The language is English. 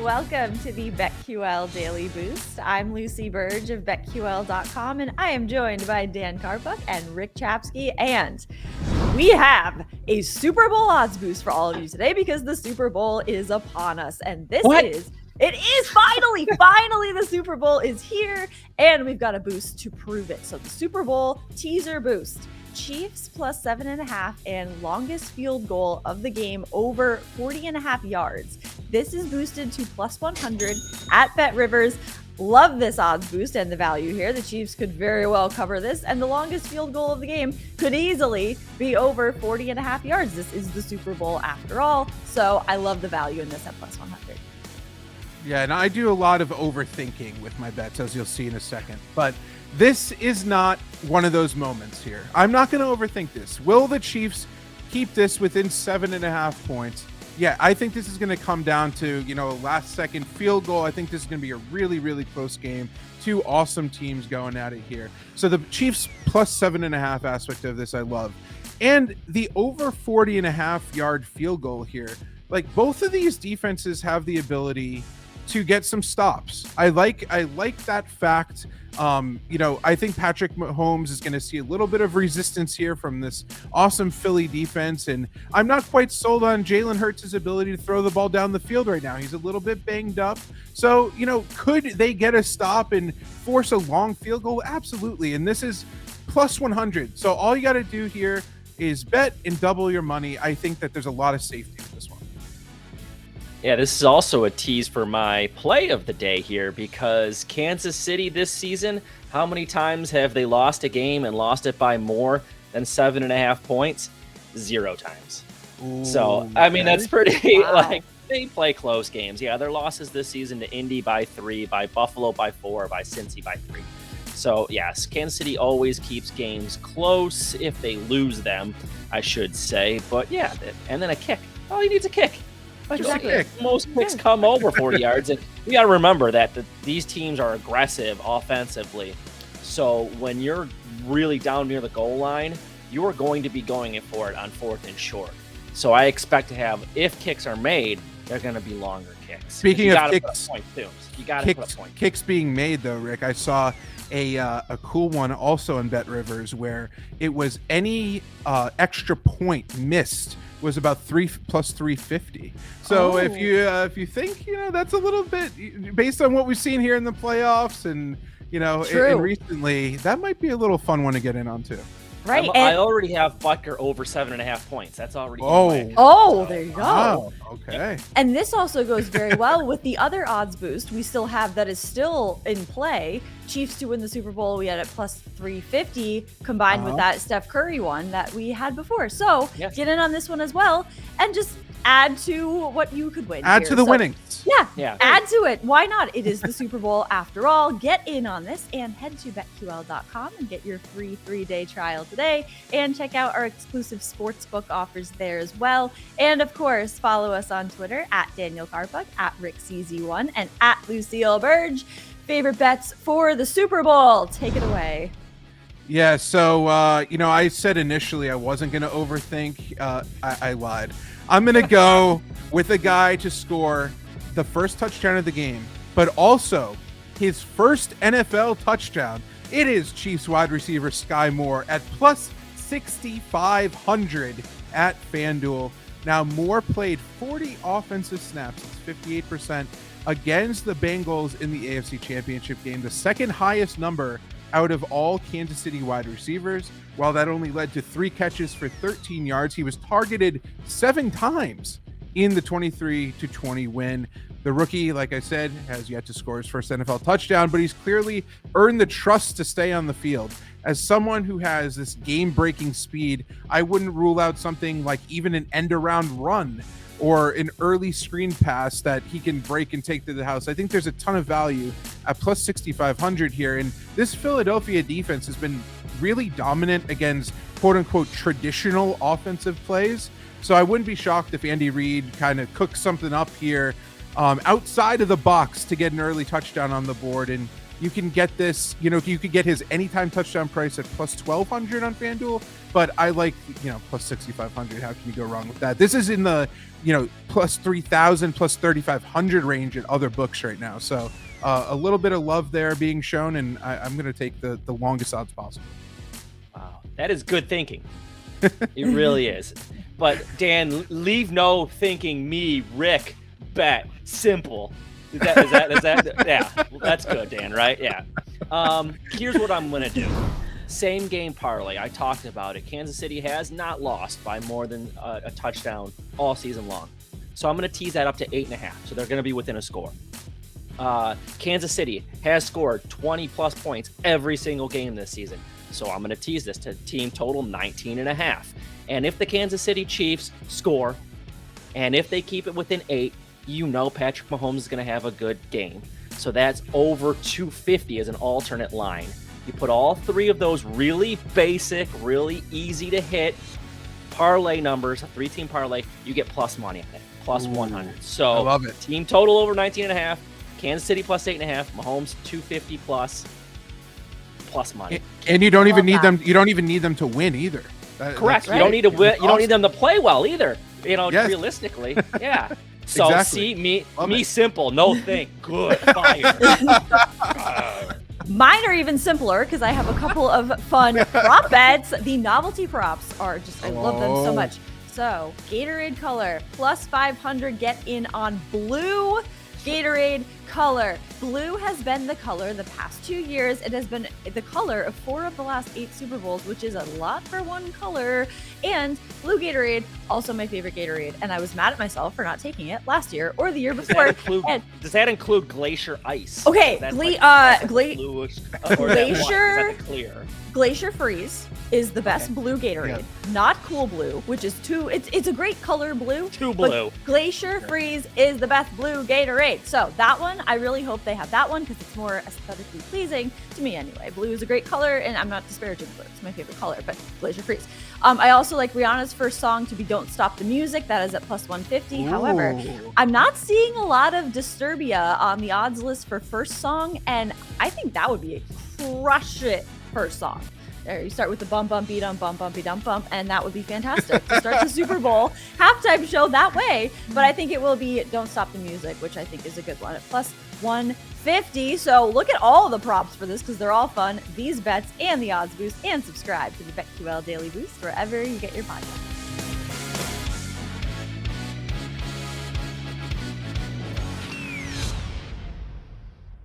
Welcome to the BetQL Daily Boost. I'm Lucy Burge of BetQL.com, and I am joined by Dan Karpuk and Rick Chapsky. And we have a Super Bowl odds boost for all of you today because the Super Bowl is upon us. And it is finally the Super Bowl is here, and we've got a boost to prove it. So the Super Bowl teaser boost. Chiefs plus 7.5 and longest field goal of the game over 40.5 yards. This is boosted to plus 100 at BetRivers. Love this odds boost and the value here. The Chiefs could very well cover this, and the longest field goal of the game could easily be over 40.5 yards. This is the Super Bowl after all, so I love the value in this at plus 100. Yeah, and I do a lot of overthinking with my bets, as you'll see in a second. But this is not one of those moments here. I'm not going to overthink this. Will the Chiefs keep this within 7.5 points? Yeah, I think this is going to come down to, last-second field goal. I think this is going to be a really, really close game. Two awesome teams going at it here. So the Chiefs plus 7.5 aspect of this I love. And the over 40.5 yard field goal here. Like, both of these defenses have the ability to get some stops. I like that fact. I think Patrick Mahomes is going to see a little bit of resistance here from this awesome Philly defense, and I'm not quite sold on Jalen Hurts' ability to throw the ball down the field right now. He's a little bit banged up. So, could they get a stop and force a long field goal? Absolutely. And this is plus 100. So all you got to do here is bet and double your money. I think that there's a lot of safety with this one. Yeah, this is also a tease for my play of the day here because Kansas City this season, how many times have they lost a game and lost it by more than 7.5 points? 0 times. Ooh, so, I mean, that's pretty, wow. They play close games. Yeah, their losses this season to Indy by 3, by Buffalo by 4, by Cincy by 3. So, yes, Kansas City always keeps games close if they lose them, I should say. But, yeah, and then a kick. All he needs a kick. Exactly. Most kicks come over 40 yards, and you got to remember that these teams are aggressive offensively. So when you're really down near the goal line, you are going to be going for it on 4th and short. So I expect to have, if kicks are made, they're going to be longer kicks. Speaking of kicks, you got to put a point. Kicks being made though, Rick, I saw a cool one also in BetRivers where it was any extra point missed was about 3 plus 350. So if you think that's a little bit based on what we've seen here in the playoffs and and recently, that might be a little fun one to get in on too. Right. I already have Butker over 7.5 points. That's already. There you go. Wow, okay. And this also goes very well with the other odds boost we still have that is still in play. Chiefs to win the Super Bowl, we had at plus 350 combined with that Steph Curry one that we had before. So get in on this one as well and just add to what you could win. Add to the winnings. Yeah. Add to it. Why not? It is the Super Bowl after all. Get in on this and head to BetQL.com and get your free 3-day trial today and check out our exclusive sportsbook offers there as well. And of course, follow us on Twitter at Daniel Karpuk, at RickCZ1, and at Lucille Burge. Favorite bets for the Super Bowl. Take it away. Yeah, so, I said initially I wasn't going to overthink. I lied. I'm going to go with a guy to score the first touchdown of the game, but also his first NFL touchdown. It is Chiefs wide receiver Sky Moore at plus 6,500 at FanDuel. Now, Moore played 40 offensive snaps. It's 58% against the Bengals in the AFC Championship game, the second highest number out of all Kansas City wide receivers. While that only led to 3 catches for 13 yards, he was targeted 7 times in the 23-20 win. The rookie, like I said, has yet to score his first NFL touchdown, but he's clearly earned the trust to stay on the field. As someone who has this game-breaking speed, I wouldn't rule out something like even an end-around run or an early screen pass that he can break and take to the house. I think there's a ton of value at plus 6,500 here. And this Philadelphia defense has been really dominant against quote-unquote traditional offensive plays. So I wouldn't be shocked if Andy Reid kind of cooks something up here outside of the box to get an early touchdown on the board. And you can get this, you could get his anytime touchdown price at plus 1,200 on FanDuel, but I like, plus 6,500. How can you go wrong with that? This is in the, plus 3,000, plus 3,500 range at other books right now. So a little bit of love there being shown, and I'm going to take the longest odds possible. Wow, that is good thinking. It really is. But Dan, leave no thinking me, Rick, bet simple. Is that yeah, that's good, Dan, right? Yeah. Here's what I'm gonna do. Same game parlay. I talked about it. Kansas City has not lost by more than a touchdown all season long. So I'm gonna tease that up to 8.5. So they're gonna be within a score. Kansas City has scored 20 plus points every single game this season. So I'm gonna tease this to team total 19.5. And if the Kansas City Chiefs score, and if they keep it within 8, Patrick Mahomes is going to have a good game. So that's over 250 as an alternate line. You put all three of those really basic, really easy to hit parlay numbers, a 3-team parlay, you get plus money on it, plus 100. So I love it. Team total over 19.5, Kansas City plus 8.5, Mahomes 250 plus money. And you don't even need them. You don't even need them to win either. Correct. You don't need to win. You don't need them to play well either. Realistically, yeah. So Exactly. see me simple, no think, good fire. Mine are even simpler because I have a couple of fun prop bets. The novelty props are just, I love them so much. So Gatorade color plus 500, get in on blue Gatorade color. Blue has been the color the past 2 years. It has been the color of 4 of the last 8 Super Bowls, which is a lot for one color. And blue Gatorade, also my favorite Gatorade. And I was mad at myself for not taking it last year or the year before. Does that include Glacier Ice? Okay, Glacier clear. Glacier Freeze is the best blue Gatorade, not Cool Blue, which is it's a great color blue. Too blue. Glacier Freeze is the best blue Gatorade. So that one, I really hope they have that one because it's more aesthetically pleasing to me anyway. Blue is a great color, and I'm not disparaging blue. It's my favorite color, but Glacier Freeze. I also like Rihanna's first song to be Don't Stop the Music. That is at plus 150. Ooh. However, I'm not seeing a lot of Disturbia on the odds list for first song, and I think that would be a crush it first song. There, you start with the bum bumpy dum bum bumpy dum bump, and that would be fantastic to start the Super Bowl halftime show that way. But I think it will be Don't Stop the Music, which I think is a good one at plus 150. So look at all the props for this because they're all fun. These bets and the odds boost, and subscribe to the BetQL Daily Boost wherever you get your podcasts.